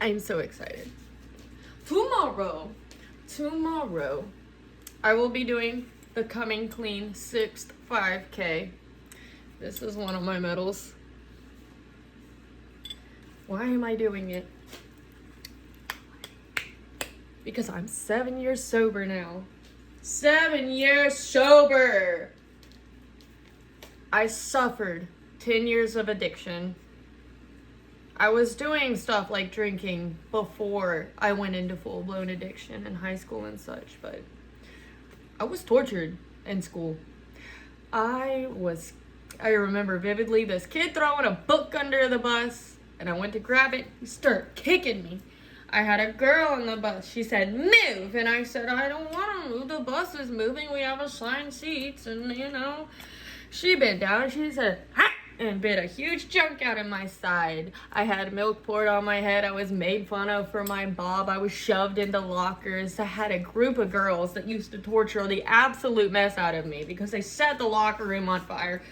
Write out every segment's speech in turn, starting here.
I'm so excited. Tomorrow, I will be doing the Coming Clean 6th 5K. This is one of my medals. Why am I doing it? Because I'm 7 years sober now. 7 years sober! I suffered 10 years of addiction. I was doing stuff like drinking before I went into full-blown addiction in high school and such, but I was tortured in school. I remember vividly this kid throwing a book under the bus, and I went to grab it. He started kicking me. I had a girl on the bus. She said, move. And I said, I don't want to move. The bus is moving. We have assigned seats. And, she bent down. She said, ha! And bit a huge chunk out of my side. I had milk poured on my head. I was made fun of for my bob. I was shoved into lockers. I had a group of girls that used to torture the absolute mess out of me because they set the locker room on fire.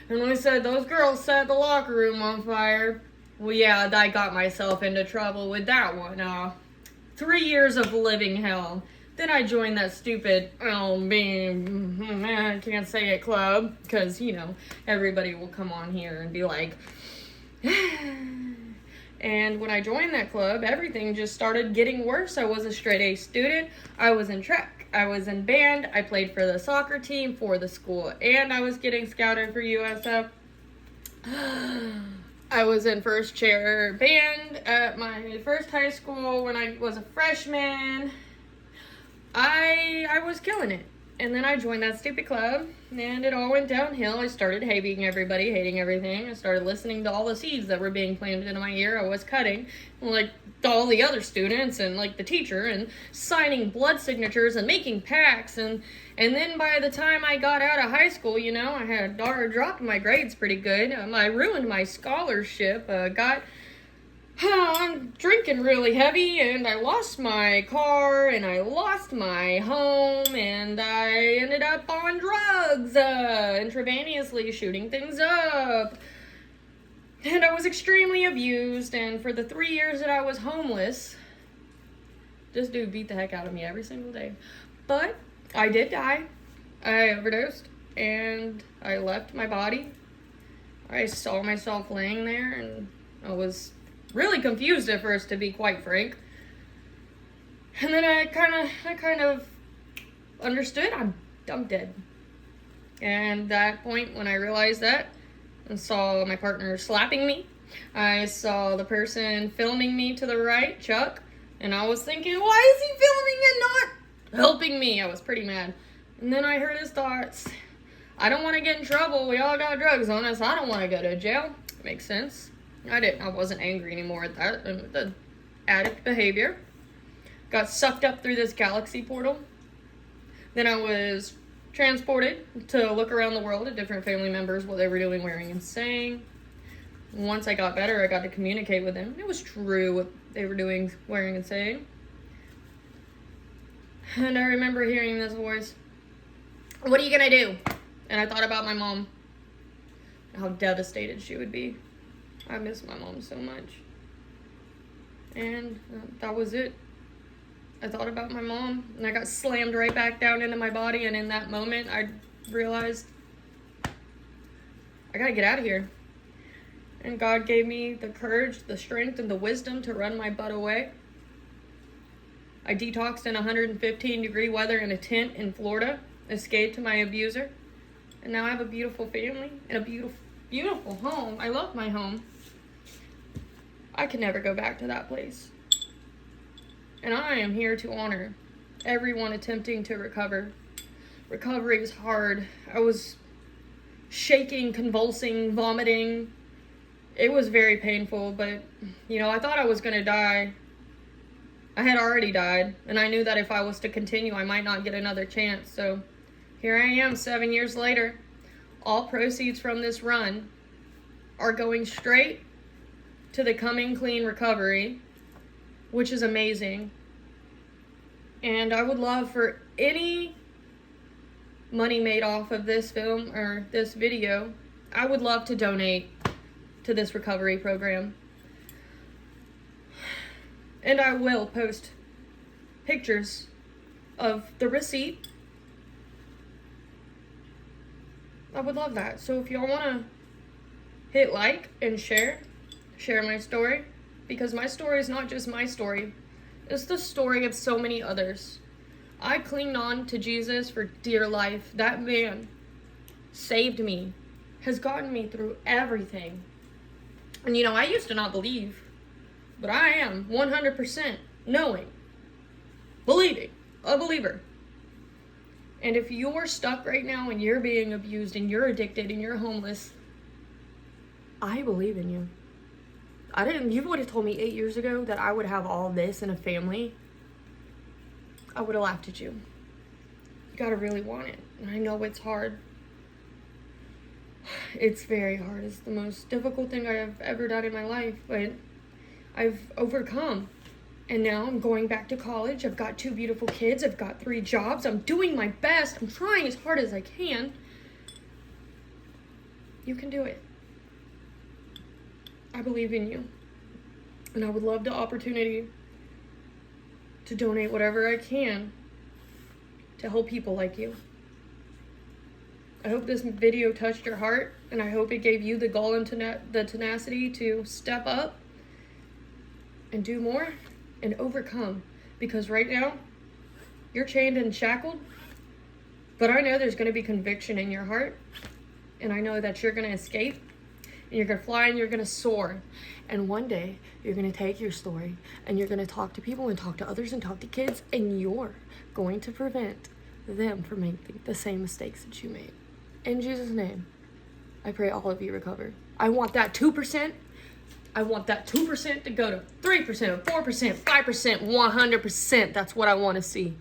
And when I said those girls set the locker room on fire, well, yeah, I got myself into trouble with that one. 3 years of living hell. Then I joined that stupid, I can't say it club, because, everybody will come on here and be like, and when I joined that club, everything just started getting worse. I was a straight A student. I was in track. I was in band. I played for the soccer team for the school, and I was getting scouted for USF. I was in first chair band at my first high school when I was a freshman. I was killing it. And then I joined that stupid club, and it all went downhill. I started hating everybody, hating everything. I started listening to all the seeds that were being planted into my ear. I was cutting, like all the other students and like the teacher, and signing blood signatures and making pacts. And then by the time I got out of high school, I had dropped my grades pretty good. I ruined my scholarship, I'm drinking really heavy, and I lost my car, and I lost my home, and I ended up on drugs, intravenously shooting things up. And I was extremely abused, and for the 3 years that I was homeless, this dude beat the heck out of me every single day. But I did die. I overdosed, and I left my body. I saw myself laying there, and I was really confused at first, to be quite frank. And then I kind of understood I'm dead. And that point when I realized that, and saw my partner slapping me, I saw the person filming me to the right, Chuck, and I was thinking, why is he filming and not helping me? I was pretty mad. And then I heard his thoughts. I don't want to get in trouble. We all got drugs on us. I don't want to go to jail. Makes sense. I wasn't angry anymore at that. The addict behavior. Got sucked up through this galaxy portal. Then I was transported to look around the world at different family members, what they were doing, wearing, and saying. Once I got better, I got to communicate with them. It was true what they were doing, wearing, and saying. And I remember hearing this voice, what are you gonna do? And I thought about my mom. How devastated she would be. I miss my mom so much. And that was it. I thought about my mom, and I got slammed right back down into my body, and in that moment, I realized, I gotta get out of here. And God gave me the courage, the strength, and the wisdom to run my butt away. I detoxed in 115-degree weather in a tent in Florida, escaped my abuser, and now I have a beautiful family and a beautiful, beautiful home. I love my home. I can never go back to that place. And I am here to honor everyone attempting to recover. Recovery is hard. I was shaking, convulsing, vomiting. It was very painful, but, I thought I was going to die. I had already died, and I knew that if I was to continue, I might not get another chance. So here I am 7 years later. All proceeds from this run are going straight to the Coming Clean recovery, which is amazing. And I would love for any money made off of this film or this video, I would love to donate to this recovery program. And I will post pictures of the receipt. I would love that. So if y'all want to hit like and share my story, because my story is not just my story. It's the story of so many others. I clinged on to Jesus for dear life. That man saved me, has gotten me through everything. And you know, I used to not believe, but I am 100% knowing, believing, a believer. And if you're stuck right now and you're being abused and you're addicted and you're homeless, I believe in you. You would have told me 8 years ago that I would have all this in a family, I would have laughed at you. You gotta really want it. And I know it's hard. It's very hard. It's the most difficult thing I have ever done in my life, but I've overcome. And now I'm going back to college. I've got 2 beautiful kids. I've got 3 jobs. I'm doing my best. I'm trying as hard as I can. You can do it. I believe in you. And I would love the opportunity to donate whatever I can to help people like you. I hope this video touched your heart, and I hope it gave you the gall and the tenacity to step up and do more and overcome. Because right now, you're chained and shackled, but I know there's going to be conviction in your heart, and I know that you're going to escape, and you're going to fly, and you're going to soar. And one day, you're going to take your story, and you're going to talk to people and talk to others and talk to kids, and you're going to prevent them from making the same mistakes that you made. In Jesus' name, I pray all of you recover. I want that 2%. I want that 2% to go to 3%, 4%, 5%, 100%. That's what I want to see.